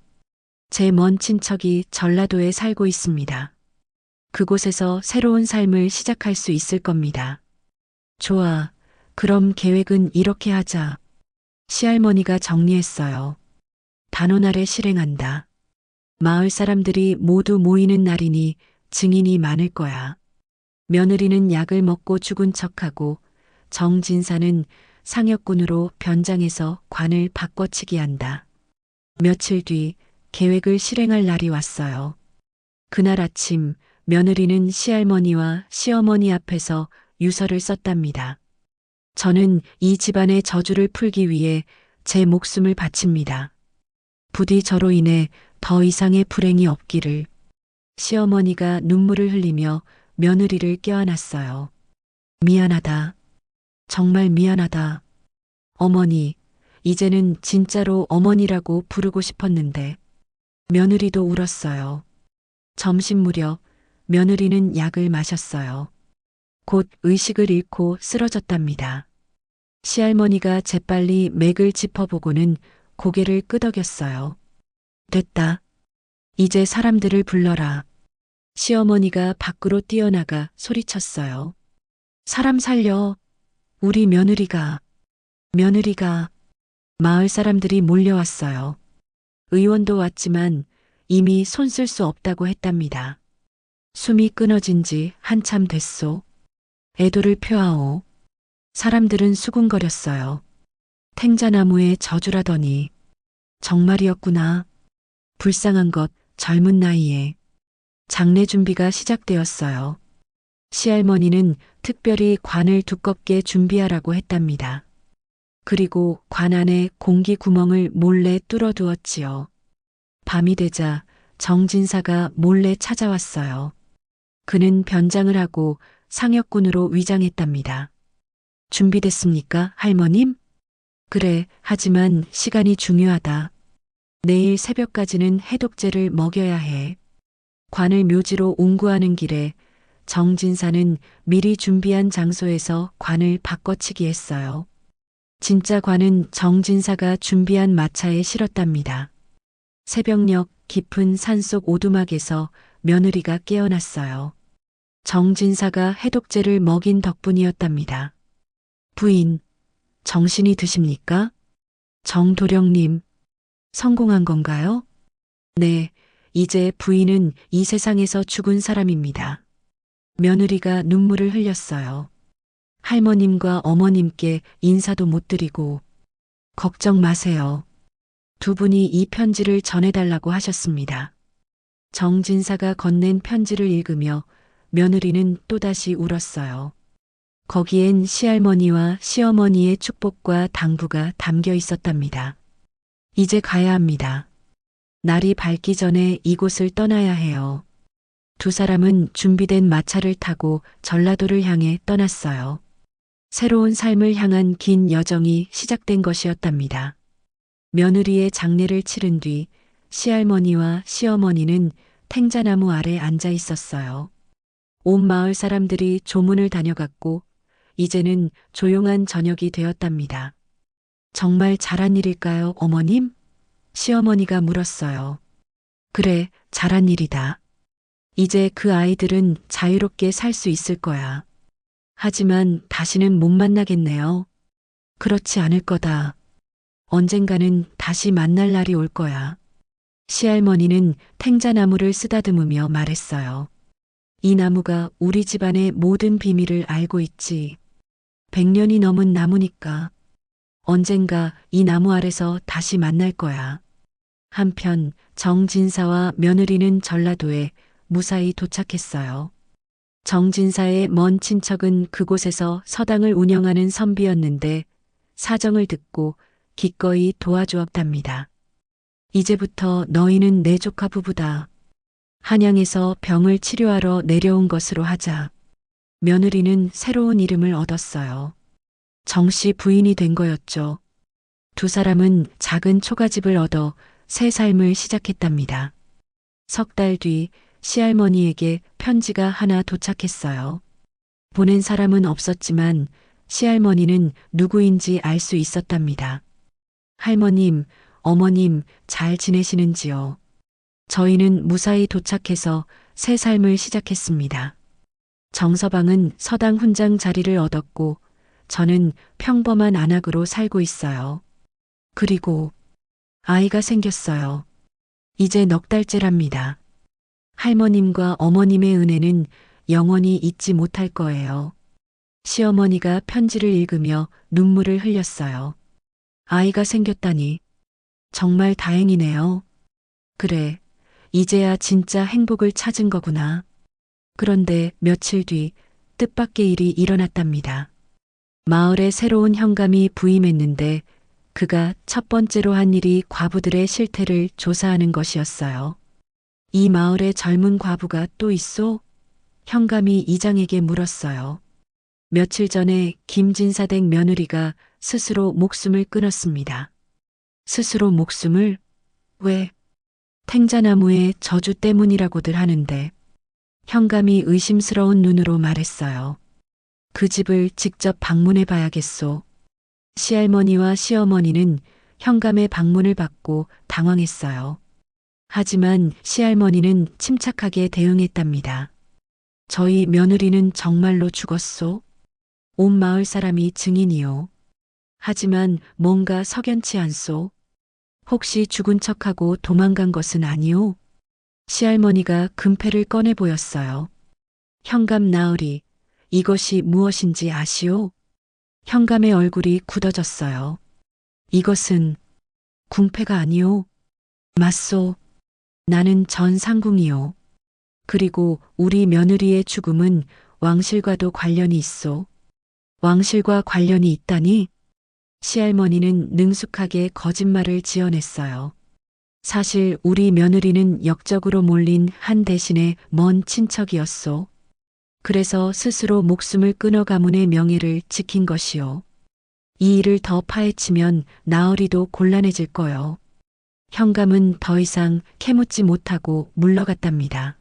제 먼 친척이 전라도에 살고 있습니다. 그곳에서 새로운 삶을 시작할 수 있을 겁니다. 좋아. 그럼 계획은 이렇게 하자. 시할머니가 정리했어요. 단오 아래 실행한다. 마을 사람들이 모두 모이는 날이니 증인이 많을 거야. 며느리는 약을 먹고 죽은 척하고 정진사는 상역군으로 변장해서 관을 바꿔치기 한다. 며칠 뒤 계획을 실행할 날이 왔어요. 그날 아침 며느리는 시할머니와 시어머니 앞에서 유서를 썼답니다. 저는 이 집안의 저주를 풀기 위해 제 목숨을 바칩니다. 부디 저로 인해 더 이상의 불행이 없기를. 시어머니가 눈물을 흘리며 며느리를 껴안았어요. 미안하다. 정말 미안하다. 어머니, 이제는 진짜로 어머니라고 부르고 싶었는데. 며느리도 울었어요. 점심 무렵 며느리는 약을 마셨어요. 곧 의식을 잃고 쓰러졌답니다. 시할머니가 재빨리 맥을 짚어보고는 고개를 끄덕였어요. 됐다. 이제 사람들을 불러라. 시어머니가 밖으로 뛰어나가 소리쳤어요. 사람 살려. 우리 며느리가. 마을 사람들이 몰려왔어요. 의원도 왔지만 이미 손 쓸 수 없다고 했답니다. 숨이 끊어진 지 한참 됐소. 애도를 표하오. 사람들은 수군거렸어요. 탱자나무의 저주라더니 정말이었구나. 불쌍한 것 젊은 나이에. 장례 준비가 시작되었어요. 시할머니는 특별히 관을 두껍게 준비하라고 했답니다. 그리고 관 안에 공기 구멍을 몰래 뚫어두었지요. 밤이 되자 정진사가 몰래 찾아왔어요. 그는 변장을 하고 상역군으로 위장했답니다. 준비됐습니까, 할머님? 그래, 하지만 시간이 중요하다. 내일 새벽까지는 해독제를 먹여야 해. 관을 묘지로 운구하는 길에 정진사는 미리 준비한 장소에서 관을 바꿔치기 했어요. 진짜 관은 정진사가 준비한 마차에 실었답니다. 새벽녘 깊은 산속 오두막에서 며느리가 깨어났어요. 정진사가 해독제를 먹인 덕분이었답니다. 부인, 정신이 드십니까? 정도령님, 성공한 건가요? 네, 이제 부인은 이 세상에서 죽은 사람입니다. 며느리가 눈물을 흘렸어요. 할머님과 어머님께 인사도 못 드리고, 걱정 마세요. 두 분이 이 편지를 전해달라고 하셨습니다. 정진사가 건넨 편지를 읽으며 며느리는 또다시 울었어요. 거기엔 시할머니와 시어머니의 축복과 당부가 담겨 있었답니다. 이제 가야 합니다. 날이 밝기 전에 이곳을 떠나야 해요. 두 사람은 준비된 마차를 타고 전라도를 향해 떠났어요. 새로운 삶을 향한 긴 여정이 시작된 것이었답니다. 며느리의 장례를 치른 뒤 시할머니와 시어머니는 탱자나무 아래 앉아 있었어요. 온 마을 사람들이 조문을 다녀갔고 이제는 조용한 저녁이 되었답니다. 정말 잘한 일일까요, 어머님? 시어머니가 물었어요. 그래, 잘한 일이다. 이제 그 아이들은 자유롭게 살 수 있을 거야. 하지만 다시는 못 만나겠네요. 그렇지 않을 거다. 언젠가는 다시 만날 날이 올 거야. 시할머니는 탱자나무를 쓰다듬으며 말했어요. 이 나무가 우리 집안의 모든 비밀을 알고 있지. 100년이 넘은 나무니까. 언젠가 이 나무 아래서 다시 만날 거야. 한편 정진사와 며느리는 전라도에 무사히 도착했어요. 정진사의 먼 친척은 그곳에서 서당을 운영하는 선비였는데 사정을 듣고 기꺼이 도와주었답니다. 이제부터 너희는 내 조카 부부다. 한양에서 병을 치료하러 내려온 것으로 하자. 며느리는 새로운 이름을 얻었어요. 정씨 부인이 된 거였죠. 두 사람은 작은 초가집을 얻어 새 삶을 시작했답니다. 석 달 뒤 시할머니에게 편지가 하나 도착했어요. 보낸 사람은 없었지만 시할머니는 누구인지 알 수 있었답니다. 할머님, 어머님 잘 지내시는지요? 저희는 무사히 도착해서 새 삶을 시작했습니다. 정서방은 서당 훈장 자리를 얻었고 저는 평범한 안악으로 살고 있어요. 그리고 아이가 생겼어요. 이제 넉 달째랍니다. 할머님과 어머님의 은혜는 영원히 잊지 못할 거예요. 시어머니가 편지를 읽으며 눈물을 흘렸어요. 아이가 생겼다니. 정말 다행이네요. 그래, 이제야 진짜 행복을 찾은 거구나. 그런데 며칠 뒤 뜻밖의 일이 일어났답니다. 마을에 새로운 현감이 부임했는데 그가 첫 번째로 한 일이 과부들의 실태를 조사하는 것이었어요. 이 마을에 젊은 과부가 또 있소? 현감이 이장에게 물었어요. 며칠 전에 김진사댁 며느리가 스스로 목숨을 끊었습니다. 스스로 목숨을? 왜? 탱자나무의 저주 때문이라고들 하는데 현감이 의심스러운 눈으로 말했어요. 그 집을 직접 방문해 봐야겠소. 시할머니와 시어머니는 현감의 방문을 받고 당황했어요. 하지만 시할머니는 침착하게 대응했답니다. 저희 며느리는 정말로 죽었소? 온 마을 사람이 증인이요. 하지만 뭔가 석연치 않소. 혹시 죽은 척하고 도망간 것은 아니오? 시할머니가 금패를 꺼내 보였어요. 현감 나으리, 이것이 무엇인지 아시오? 현감의 얼굴이 굳어졌어요. 이것은 궁패가 아니오. 맞소. 나는 전상궁이요. 그리고 우리 며느리의 죽음은 왕실과도 관련이 있소. 왕실과 관련이 있다니? 시할머니는 능숙하게 거짓말을 지어냈어요. 사실 우리 며느리는 역적으로 몰린 한 대신의 먼 친척이었소. 그래서 스스로 목숨을 끊어 가문의 명예를 지킨 것이요. 이 일을 더 파헤치면 나으리도 곤란해질 거요. 현감은 더 이상 캐묻지 못하고 물러갔답니다.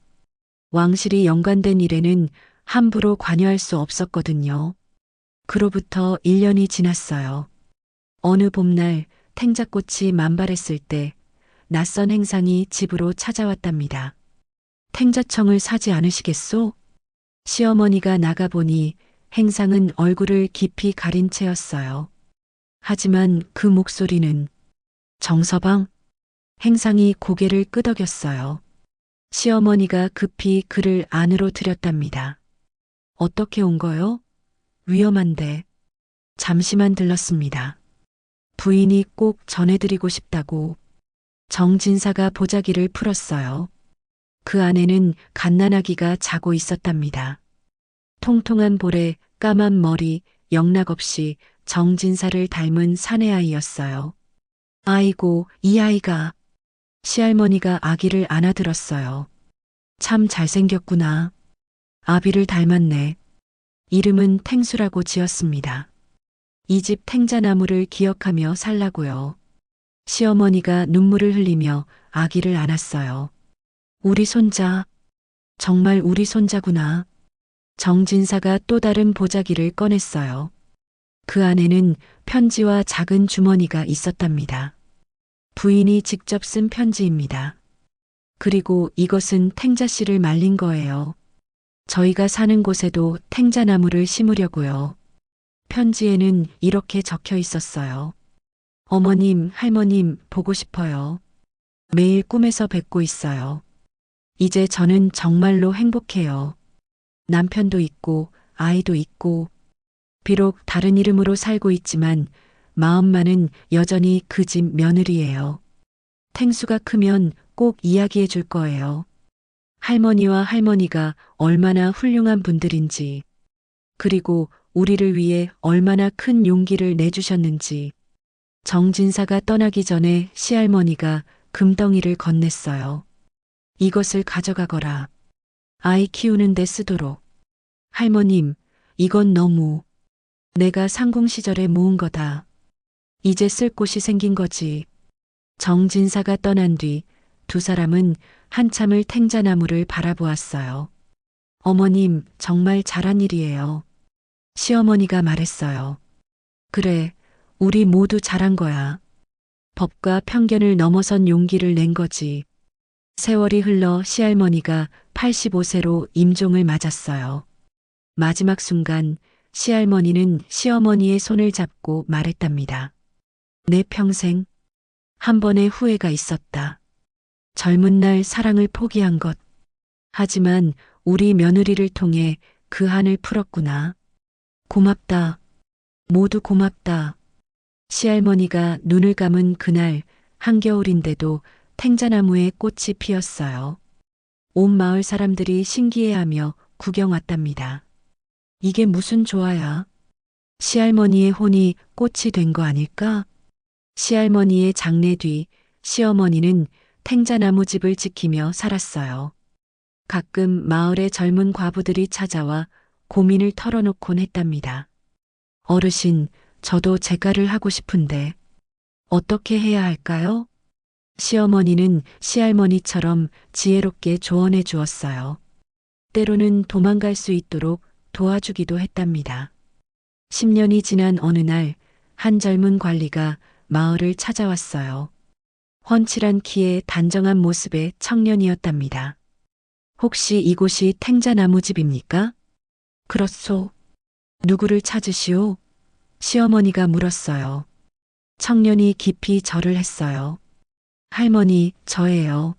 왕실이 연관된 일에는 함부로 관여할 수 없었거든요. 그로부터 1년이 지났어요. 어느 봄날 탱자꽃이 만발했을 때 낯선 행상이 집으로 찾아왔답니다. 탱자청을 사지 않으시겠소? 시어머니가 나가보니 행상은 얼굴을 깊이 가린 채였어요. 하지만 그 목소리는 정서방? 행상이 고개를 끄덕였어요. 시어머니가 급히 그를 안으로 들였답니다. 어떻게 온 거요? 위험한데. 잠시만 들렀습니다. 부인이 꼭 전해드리고 싶다고. 정진사가 보자기를 풀었어요. 그 안에는 갓난아기가 자고 있었답니다. 통통한 볼에 까만 머리, 영락 없이 정진사를 닮은 사내아이였어요. 아이고, 이 아이가. 시할머니가 아기를 안아들었어요. 참 잘생겼구나. 아비를 닮았네. 이름은 탱수라고 지었습니다. 이 집 탱자나무를 기억하며 살라고요. 시어머니가 눈물을 흘리며 아기를 안았어요. 우리 손자. 정말 우리 손자구나. 정진사가 또 다른 보자기를 꺼냈어요. 그 안에는 편지와 작은 주머니가 있었답니다. 부인이 직접 쓴 편지입니다. 그리고 이것은 탱자 씨를 말린 거예요. 저희가 사는 곳에도 탱자나무를 심으려고요. 편지에는 이렇게 적혀 있었어요. 어머님, 할머님, 보고 싶어요. 매일 꿈에서 뵙고 있어요. 이제 저는 정말로 행복해요. 남편도 있고, 아이도 있고, 비록 다른 이름으로 살고 있지만, 마음만은 여전히 그 집 며느리예요. 탱수가 크면 꼭 이야기해 줄 거예요. 할머니와 할머니가 얼마나 훌륭한 분들인지, 그리고 우리를 위해 얼마나 큰 용기를 내주셨는지. 정진사가 떠나기 전에 시할머니가 금덩이를 건넸어요. 이것을 가져가거라. 아이 키우는 데 쓰도록. 할머님, 이건 너무. 내가 상궁 시절에 모은 거다. 이제 쓸 곳이 생긴 거지. 정진사가 떠난 뒤 두 사람은 한참을 탱자나무를 바라보았어요. 어머님, 정말 잘한 일이에요. 시어머니가 말했어요. 그래, 우리 모두 잘한 거야. 법과 편견을 넘어선 용기를 낸 거지. 세월이 흘러 시할머니가 85세로 임종을 맞았어요. 마지막 순간 시할머니는 시어머니의 손을 잡고 말했답니다. 내 평생 한 번의 후회가 있었다. 젊은 날 사랑을 포기한 것. 하지만 우리 며느리를 통해 그 한을 풀었구나. 고맙다. 모두 고맙다. 시할머니가 눈을 감은 그날 한겨울인데도 탱자나무에 꽃이 피었어요. 온 마을 사람들이 신기해하며 구경 왔답니다. 이게 무슨 조화야? 시할머니의 혼이 꽃이 된 거 아닐까? 시할머니의 장례 뒤 시어머니는 탱자나무 집을 지키며 살았어요. 가끔 마을의 젊은 과부들이 찾아와 고민을 털어놓곤 했답니다. 어르신, 저도 재가를 하고 싶은데 어떻게 해야 할까요? 시어머니는 시할머니처럼 지혜롭게 조언해 주었어요. 때로는 도망갈 수 있도록 도와주기도 했답니다. 10년이 지난 어느 날 한 젊은 관리가 마을을 찾아왔어요. 훤칠한 키에 단정한 모습의 청년이었답니다. 혹시 이곳이 탱자나무 집입니까? 그렇소. 누구를 찾으시오? 시어머니가 물었어요. 청년이 깊이 절을 했어요. 할머니, 저예요.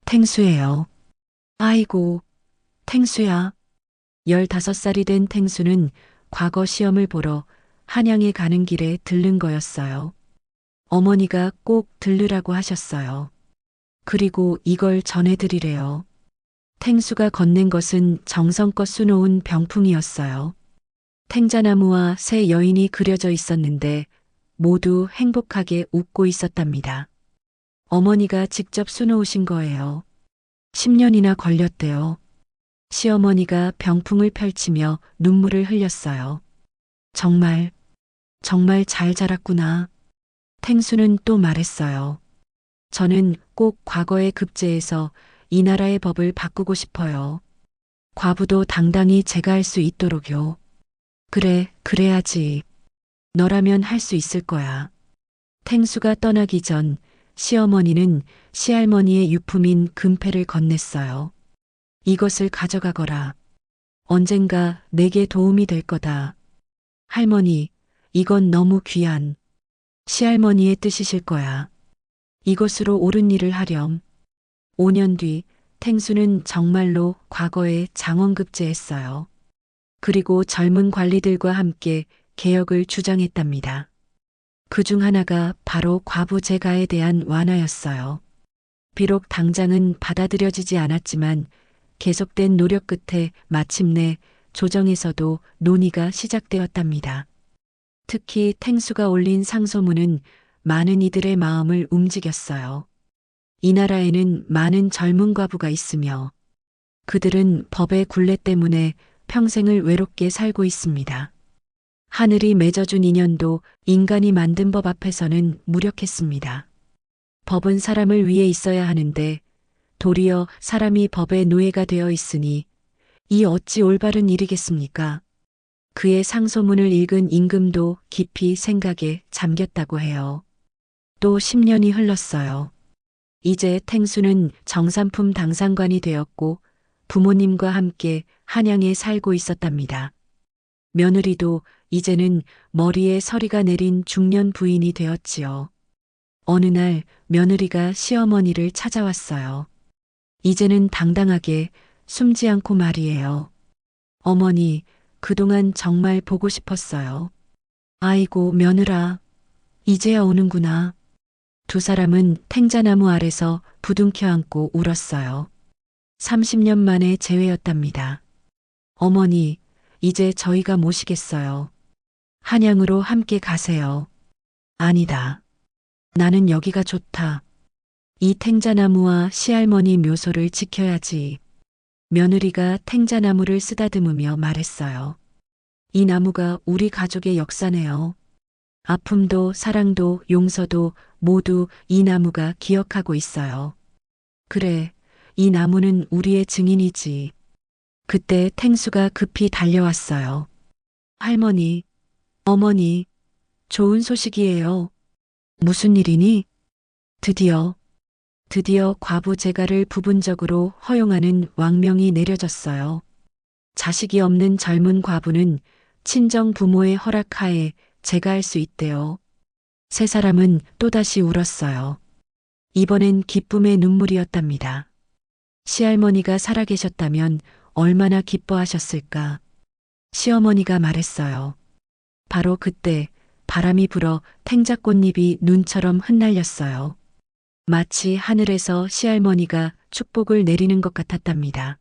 탱수예요. 아이고, 탱수야. 15살이 된 탱수는 과거 시험을 보러 한양에 가는 길에 들른 거였어요. 어머니가 꼭 들르라고 하셨어요. 그리고 이걸 전해드리래요. 탱수가 건넨 것은 정성껏 수놓은 병풍이었어요. 탱자나무와 새 여인이 그려져 있었는데 모두 행복하게 웃고 있었답니다. 어머니가 직접 수놓으신 거예요. 10년이나 걸렸대요. 시어머니가 병풍을 펼치며 눈물을 흘렸어요. 정말 잘 자랐구나. 탱수는 또 말했어요. 저는 꼭 과거의 급제에서 이 나라의 법을 바꾸고 싶어요. 과부도 당당히 제가 할 수 있도록요. 그래, 그래야지. 너라면 할 수 있을 거야. 탱수가 떠나기 전 시어머니는 시할머니의 유품인 금패를 건넸어요. 이것을 가져가거라. 언젠가 내게 도움이 될 거다. 할머니, 이건 너무 귀한 시할머니의 뜻이실 거야. 이것으로 옳은 일을 하렴. 5년 뒤 탱수는 정말로 과거에 장원급제했어요. 그리고 젊은 관리들과 함께 개혁을 주장했답니다. 그 중 하나가 바로 과부 제가에 대한 완화였어요. 비록 당장은 받아들여지지 않았지만 계속된 노력 끝에 마침내 조정에서도 논의가 시작되었답니다. 특히 탱수가 올린 상소문은 많은 이들의 마음을 움직였어요. 이 나라에는 많은 젊은 과부가 있으며 그들은 법의 굴레 때문에 평생을 외롭게 살고 있습니다. 하늘이 맺어준 인연도 인간이 만든 법 앞에서는 무력했습니다. 법은 사람을 위해 있어야 하는데 도리어 사람이 법의 노예가 되어 있으니 이 어찌 올바른 일이겠습니까? 그의 상소문을 읽은 임금도 깊이 생각에 잠겼다고 해요. 또 10년이 흘렀어요. 이제 탱수는 정삼품 당상관이 되었고 부모님과 함께 한양에 살고 있었답니다. 며느리도 이제는 머리에 서리가 내린 중년 부인이 되었지요. 어느 날 며느리가 시어머니를 찾아왔어요. 이제는 당당하게 숨지 않고 말이에요. 어머니, 그동안 정말 보고 싶었어요. 아이고, 며느라, 이제야 오는구나. 두 사람은 탱자나무 아래서 부둥켜 안고 울었어요. 30년 만에 재회였답니다. 어머니, 이제 저희가 모시겠어요. 한양으로 함께 가세요. 아니다. 나는 여기가 좋다. 이 탱자나무와 시할머니 묘소를 지켜야지. 며느리가 탱자나무를 쓰다듬으며 말했어요. 이 나무가 우리 가족의 역사네요. 아픔도 사랑도 용서도 모두 이 나무가 기억하고 있어요. 그래, 이 나무는 우리의 증인이지. 그때 탱수가 급히 달려왔어요. 할머니, 어머니, 좋은 소식이에요. 무슨 일이니? 드디어 과부 제가를 부분적으로 허용하는 왕명이 내려졌어요. 자식이 없는 젊은 과부는 친정 부모의 허락하에 제가할 수 있대요. 세 사람은 또다시 울었어요. 이번엔 기쁨의 눈물이었답니다. 시할머니가 살아계셨다면 얼마나 기뻐하셨을까. 시어머니가 말했어요. 바로 그때 바람이 불어 탱자꽃잎이 눈처럼 흩날렸어요. 마치 하늘에서 시할머니가 축복을 내리는 것 같았답니다.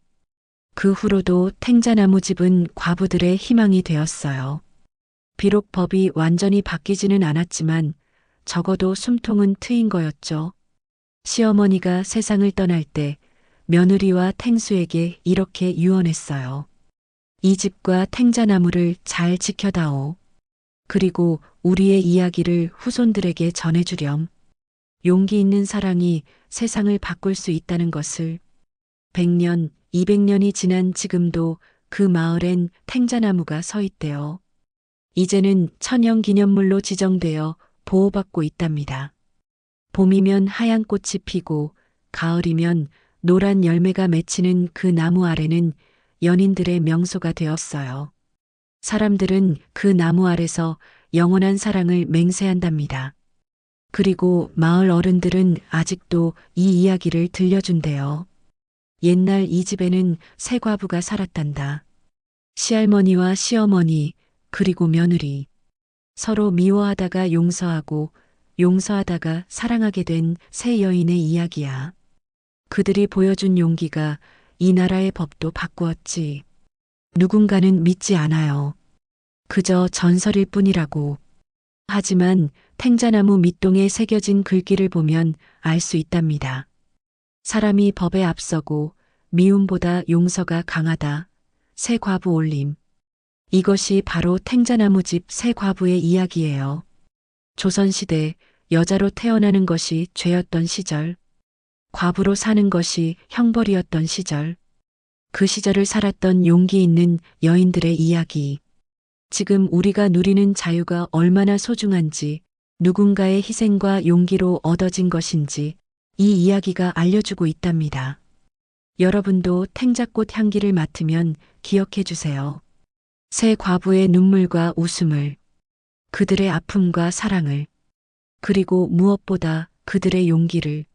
그 후로도 탱자나무 집은 과부들의 희망이 되었어요. 비록 법이 완전히 바뀌지는 않았지만 적어도 숨통은 트인 거였죠. 시어머니가 세상을 떠날 때 며느리와 탱수에게 이렇게 유언했어요. 이 집과 탱자나무를 잘 지켜다오. 그리고 우리의 이야기를 후손들에게 전해주렴. 용기 있는 사랑이 세상을 바꿀 수 있다는 것을. 100년, 200년이 지난 지금도 그 마을엔 탱자나무가 서 있대요. 이제는 천연기념물로 지정되어 보호받고 있답니다. 봄이면 하얀 꽃이 피고 가을이면 노란 열매가 맺히는 그 나무 아래는 연인들의 명소가 되었어요. 사람들은 그 나무 아래서 영원한 사랑을 맹세한답니다. 그리고 마을 어른들은 아직도 이 이야기를 들려준대요. 옛날 이 집에는 세 과부가 살았단다. 시할머니와 시어머니, 그리고 며느리. 서로 미워하다가 용서하고 용서하다가 사랑하게 된 세 여인의 이야기야. 그들이 보여준 용기가 이 나라의 법도 바꾸었지. 누군가는 믿지 않아요. 그저 전설일 뿐이라고. 하지만 탱자나무 밑동에 새겨진 글귀를 보면 알 수 있답니다. 사람이 법에 앞서고 미움보다 용서가 강하다. 새 과부 올림. 이것이 바로 탱자나무 집 새 과부의 이야기예요. 조선시대 여자로 태어나는 것이 죄였던 시절, 과부로 사는 것이 형벌이었던 시절, 그 시절을 살았던 용기 있는 여인들의 이야기. 지금 우리가 누리는 자유가 얼마나 소중한지, 누군가의 희생과 용기로 얻어진 것인지 이 이야기가 알려주고 있답니다. 여러분도 탱자꽃 향기를 맡으면 기억해 주세요. 새 과부의 눈물과 웃음을, 그들의 아픔과 사랑을, 그리고 무엇보다 그들의 용기를